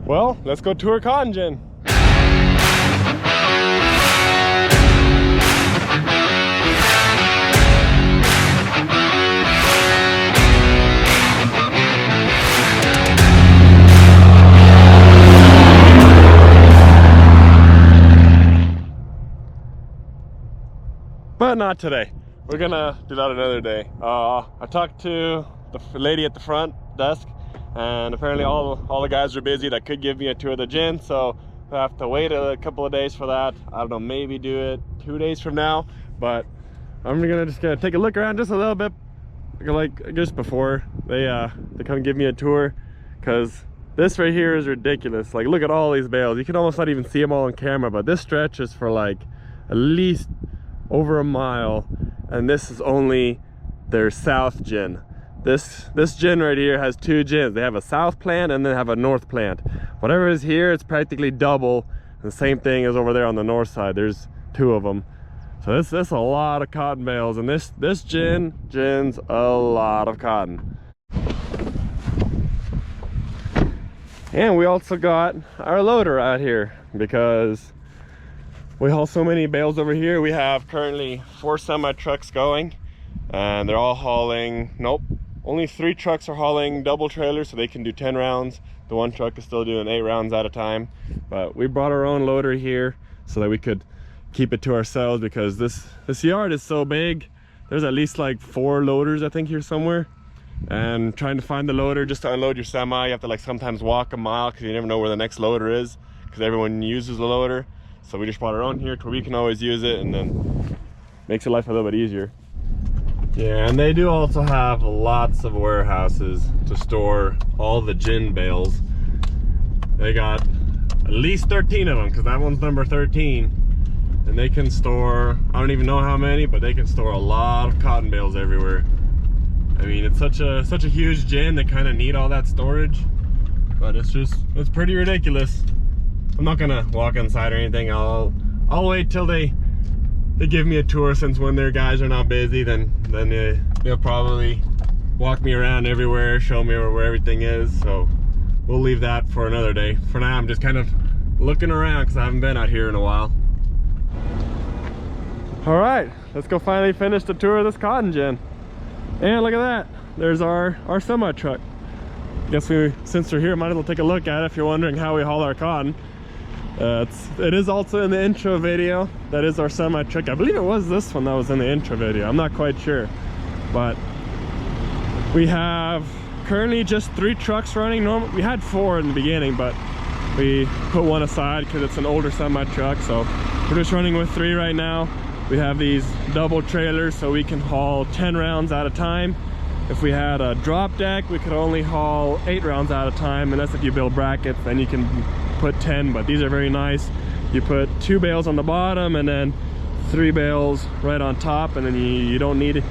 Well, let's go tour cotton gin. But not today. We're gonna do that another day. I talked to the lady at the front desk, and apparently all the guys are busy that could give me a tour of the gin, so I have to wait a couple of days for that. I don't know, maybe do it 2 days from now, but I'm gonna just take a look around just a little bit, like just before they come give me a tour, because this right here is ridiculous. Like, look at all these bales. You can almost not even see them all on camera, but this stretch is for like at least over a mile, and this is only their south gin. This gin right here has 2 gins. They have a south plant and then have a north plant. Whatever is here, it's practically double. And the same thing is over there on the north side. There's 2 of them. So this is a lot of cotton bales, and this gin's a lot of cotton. And we also got our loader out here because we haul so many bales over here. We have currently 4 semi trucks going, and they're all hauling, nope, only 3 trucks are hauling double trailers, so they can do 10 rounds. The 1 truck is still doing 8 rounds at a time. But we brought our own loader here so that we could keep it to ourselves, because this yard is so big. There's at least like 4 loaders I think here somewhere, and trying to find the loader just to unload your semi, you have to like sometimes walk a mile because you never know where the next loader is, because everyone uses the loader. So we just brought our own here to where we can always use it, and then makes your life a little bit easier. Yeah, and they do also have lots of warehouses to store all the gin bales. They got at least 13 of them, because that one's number 13. And they can store, I don't even know how many, but they can store a lot of cotton bales everywhere. I mean, it's such a huge gin, they kind of need all that storage. But it's pretty ridiculous. I'm not gonna walk inside or anything. I'll wait till they give me a tour, since when their guys are not busy, then they'll probably walk me around everywhere, show me where everything is. So we'll leave that for another day. For now, I'm just kind of looking around because I haven't been out here in a while. All right, let's go finally finish the tour of this cotton gin. And look at that, there's our semi truck. Guess since we're here, might as well take a look at it if you're wondering how we haul our cotton. It is also in the intro video. That is our semi truck. I believe it was this one that was in the intro video. I'm not quite sure, but we have currently just 3 trucks running. We had 4 in the beginning, but we put 1 aside because it's an older semi truck, so we're just running with 3 right now. We have these double trailers, so we can haul 10 rounds at a time. If we had a drop deck, we could only haul 8 rounds at a time, and that's if you build brackets, then you can put 10, but these are very nice. You put 2 bales on the bottom and then 3 bales right on top, and then you don't need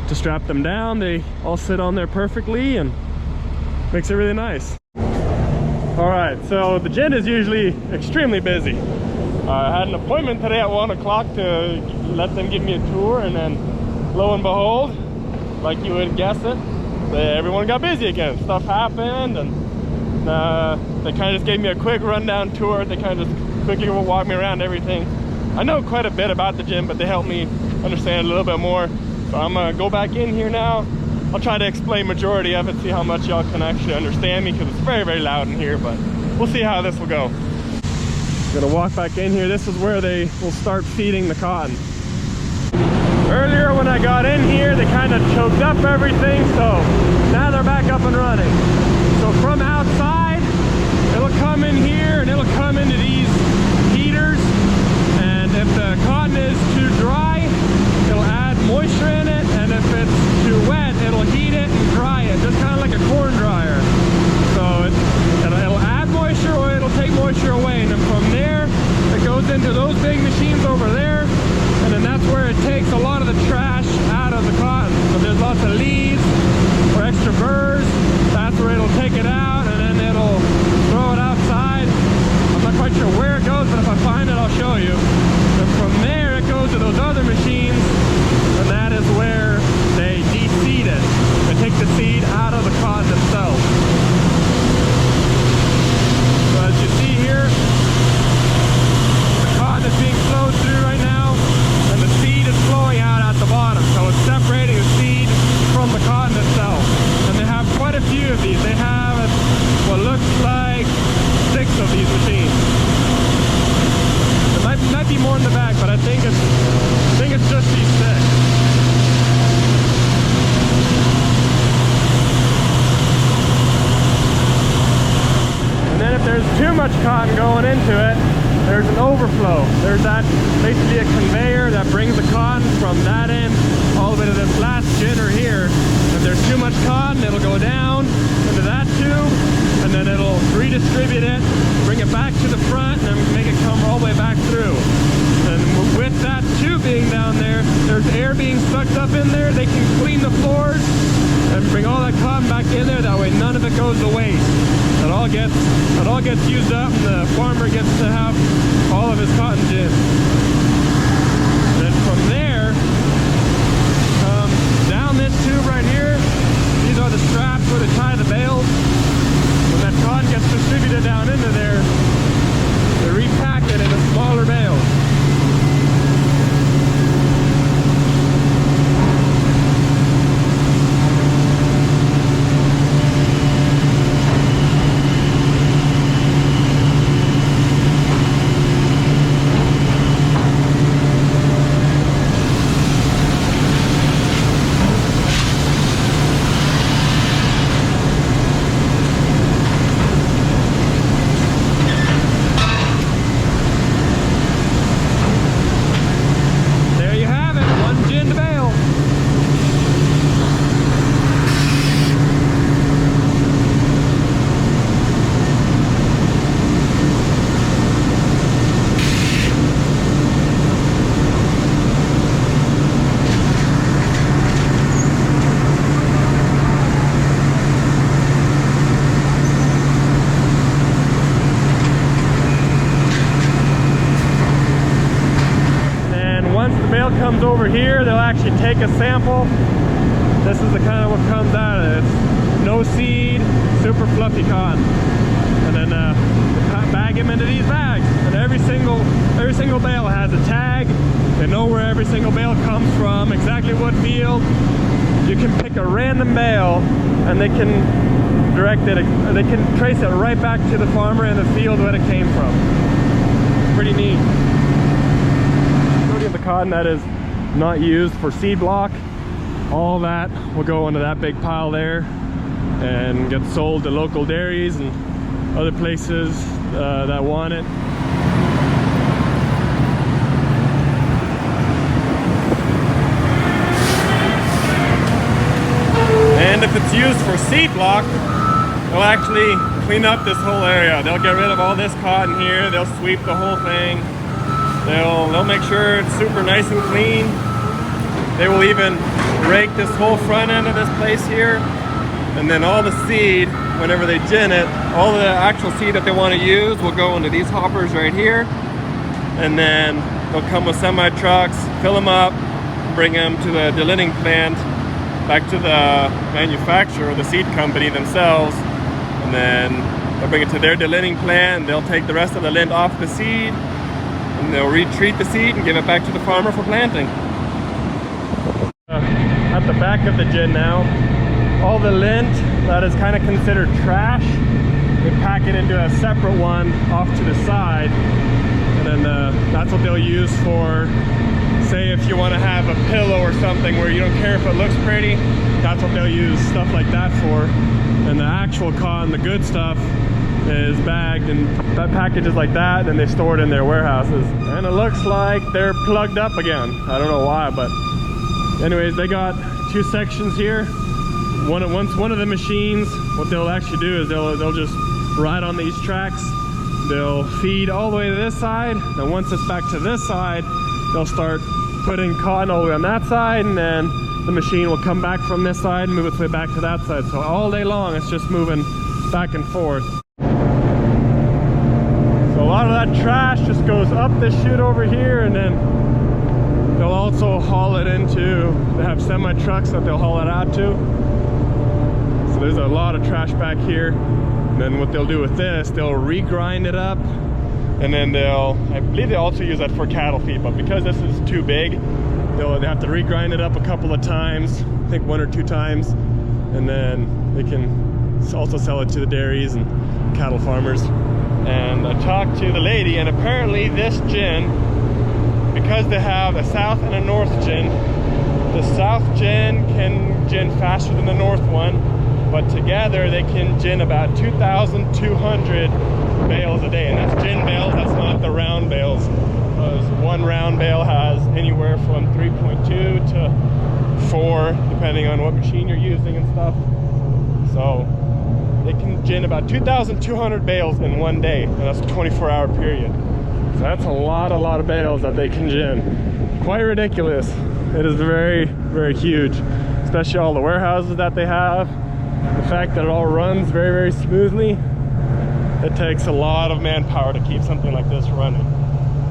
to strap them down. They all sit on there perfectly and makes it really nice. All right, so the gin is usually extremely busy. I had an appointment today at 1 o'clock to let them give me a tour, and then lo and behold, like you would guess it, everyone got busy again. Stuff happened, and they kind of just gave me a quick rundown tour. They kind of just quickly walked me around everything. I know quite a bit about the gym, but they helped me understand a little bit more. So I'm gonna go back in here now. I'll try to explain majority of it, see how much y'all can actually understand me, because it's very, very loud in here, but we'll see how this will go. I'm gonna walk back in here. This is where they will start feeding the cotton. Earlier when I got in here, they kind of choked up everything, so now they're back up and running. So from outside, it'll come in here and it'll come into these heaters, and if the cotton is too dry, it'll add moisture in it, and if it's too wet, it'll heat it and dry it, just kind of like a corn dryer. So it'll add moisture or it'll take moisture away, and then from there, it goes into those big machines over there, and then that's where it takes a lot of the trash out of the cotton. So there's lots of leaves or extra burrs, that's where it'll there's too much cotton going into it, there's an overflow. There's that basically a conveyor that brings the cotton from that end all the way to this last ginner here. If there's too much cotton, it'll go down into that tube, and then it'll redistribute it, bring it back to the front, and then make it come all the way back through. And with that tube being down there, there's air being sucked up in there. They can clean the floors and bring all that cotton back in there. That way none of it goes to waste. It all gets used up, and the farmer gets to have all of his cotton gin. And from there, down this tube right here, these are the straps where they tie the bales. When that cotton gets distributed down into there, they repack it into smaller bales. Comes over here, they'll actually take a sample. This is the kind of what comes out of it. It's no seed, super fluffy cotton, and then bag them into these bags. And every single bale has a tag. They know where every single bale comes from, exactly what field. You can pick a random bale, and they can direct it. They can trace it right back to the farmer in the field that it came from. Pretty neat. The cotton that is not used for seed block, all that will go into that big pile there and get sold to local dairies and other places that want it. And if it's used for seed block, they'll actually clean up this whole area. They'll get rid of all this cotton here, they'll sweep the whole thing. They'll make sure it's super nice and clean. They will even rake this whole front end of this place here, and then all the seed, whenever they gin it, all the actual seed that they want to use will go into these hoppers right here, and then they'll come with semi trucks, fill them up, bring them to the delinning plant, back to the manufacturer, the seed company themselves, and then they'll bring it to their delinning plant, and they'll take the rest of the lint off the seed, and they'll retreat the seed and give it back to the farmer for planting. At the back of the gin now, all the lint that is kind of considered trash, they pack it into a separate one off to the side, and then that's what they'll use for, say if you want to have a pillow or something where you don't care if it looks pretty, that's what they'll use stuff like that for. And the actual cotton, the good stuff, is bagged in packages like that, and they store it in their warehouses. And it looks like they're plugged up again. I don't know why, but anyways, they got two sections here. Once one of the machines, what they'll actually do is they'll just ride on these tracks. They'll feed all the way to this side, and once it's back to this side, they'll start putting cotton all the way on that side, and then the machine will come back from this side and move its way back to that side. So all day long, it's just moving back and forth. So a lot of that trash just goes up this chute over here, and then they'll also haul it into, they have semi trucks that they'll haul it out to. So there's a lot of trash back here. And then what they'll do with this, they'll regrind it up, and then I believe they also use that for cattle feed, but because this is too big, they have to regrind it up a couple of times, I think 1 or 2 times, and then they can also sell it to the dairies and cattle farmers. And I talked to the lady, and apparently this gin, because they have a south and a north gin, the south gin can gin faster than the north one, but together they can gin about 2,200 bales a day, and that's gin bales, that's not the round bales. Because one round bale has anywhere from 3.2 to 4, depending on what machine you're using and stuff. So they can gin about 2,200 bales in one day, and that's a 24-hour period. So that's a lot of bales that they can gin. Quite ridiculous. It is very, very huge, especially all the warehouses that they have. The fact that it all runs very, very smoothly. It takes a lot of manpower to keep something like this running.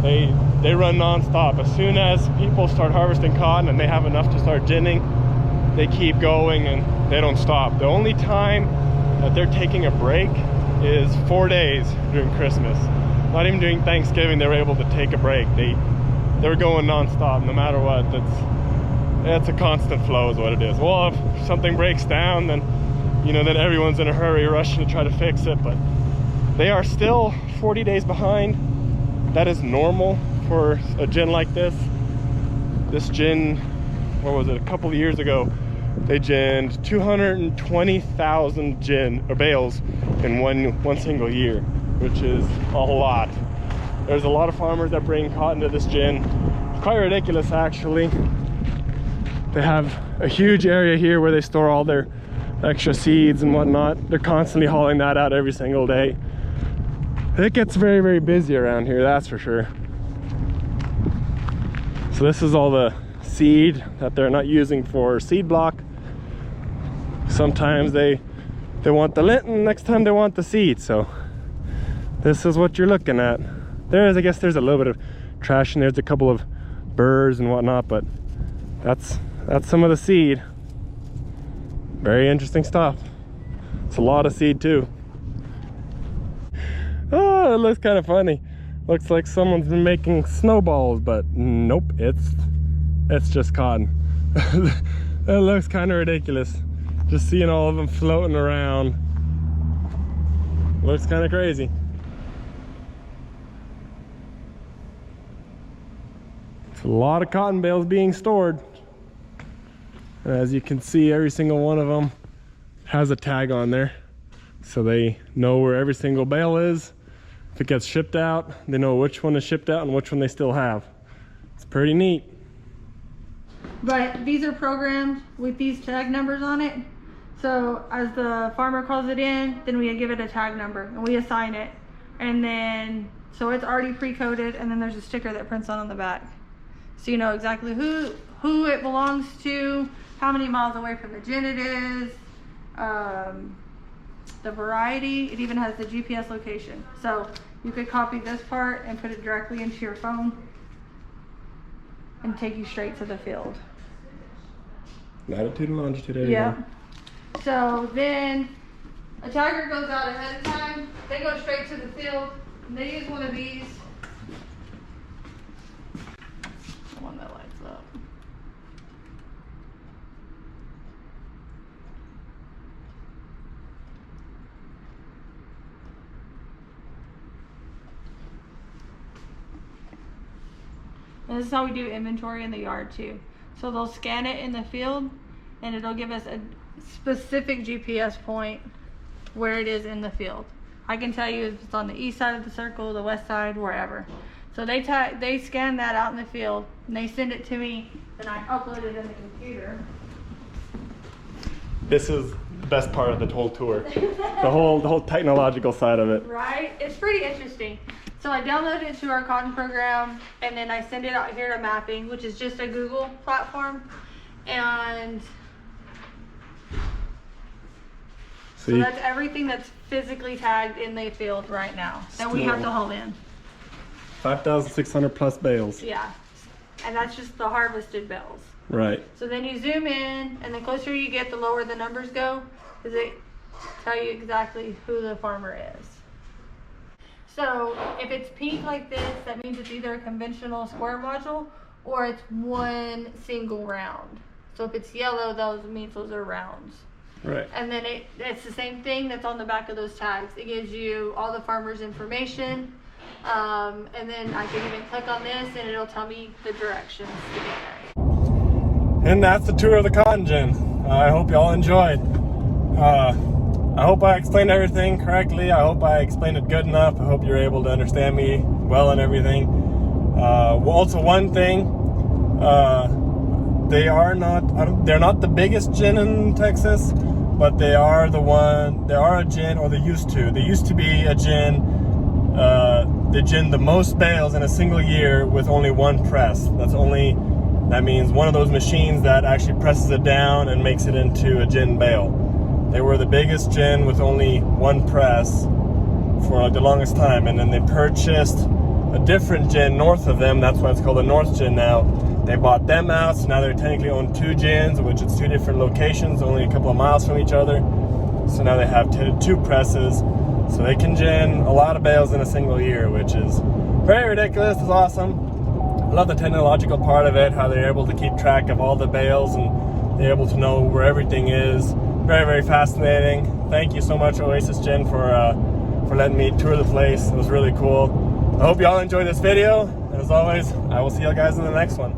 They run non-stop. As soon as people start harvesting cotton and they have enough to start ginning, they keep going and they don't stop. The only time that they're taking a break is 4 days during Christmas. Not even during Thanksgiving they were able to take a break. They were going non-stop no matter what. It's a constant flow is what it is. Well, if something breaks down, then then everyone's in a hurry rushing to try to fix it, but they are still 40 days behind. That is normal for a gin like this. This gin, what was it, a couple of years ago, they ginned 220,000 gin or bales in one single year, which is a lot. There's a lot of farmers that bring cotton to this gin. It's quite ridiculous, actually. They have a huge area here where they store all their extra seeds and whatnot. They're constantly hauling that out every single day. It gets very, very busy around here, that's for sure. So this is all the seed that they're not using for seed block. Sometimes they want the linton, next time they want the seed. So this is what you're looking at. I guess there's a little bit of trash and there's a couple of birds and whatnot, but that's some of the seed. Very interesting stuff. It's a lot of seed too. Oh, it looks kind of funny. Looks like someone's been making snowballs, but nope, it's just cotton. It looks kind of ridiculous. Just seeing all of them floating around. Looks kind of crazy. It's a lot of cotton bales being stored. And as you can see, every single one of them has a tag on there, so they know where every single bale is. If it gets shipped out, they know which one is shipped out and which one they still have. It's pretty neat. But these are programmed with these tag numbers on it. So as the farmer calls it in, then we give it a tag number and we assign it. And then, so it's already pre-coded, and then there's a sticker that prints on the back. So you know exactly who it belongs to, how many miles away from the gin it is, the variety. It even has the GPS location. So you could copy this part and put it directly into your phone and take you straight to the field. Latitude and longitude. Yeah. So then a tagger goes out ahead of time. They go straight to the field and they use one of these. The one that lights up. And this is how we do inventory in the yard too. So they'll scan it in the field and it'll give us a specific GPS point where it is in the field. I can tell you if it's on the east side of the circle, the west side, wherever. So they scan that out in the field and they send it to me, then I upload it in the computer. This is the best part of the whole tour. the whole technological side of it. Right? It's pretty interesting. So I download it to our cotton program and then I send it out here to mapping, which is just a Google platform. And so that's everything that's physically tagged in the field right now that we have to haul in. 5,600 plus bales. Yeah. And that's just the harvested bales. Right. So then you zoom in, and the closer you get, the lower the numbers go, because they tell you exactly who the farmer is. So if it's pink like this, that means it's either a conventional square module or it's one single round. So if it's yellow, those means those are rounds. Right. And then it's the same thing that's on the back of those tags. It gives you all the farmer's information. And then I can even click on this and it'll tell me the directions to get there. And that's the tour of the cotton gin. I hope y'all enjoyed. I hope I explained everything correctly. I hope I explained it good enough. I hope you're able to understand me well and everything. Also, one thing, they're not the biggest gin in Texas, but they are a gin, or they used to be a gin. They gin the most bales in a single year with only one press. That means one of those machines that actually presses it down and makes it into a gin bale. They were the biggest gin with only one press for like the longest time, and then they purchased a different gin north of them. That's why it's called a North Gin now. They bought them out, so now they technically own two gins, which is two different locations, only a couple of miles from each other. So now they have two presses, so they can gin a lot of bales in a single year, which is very ridiculous. It's awesome. I love the technological part of it, how they're able to keep track of all the bales and they're able to know where everything is. Very, very fascinating. Thank you so much, Oasis Gin, for letting me tour the place. It was really cool. I hope you all enjoyed this video, and as always, I will see you guys in the next one.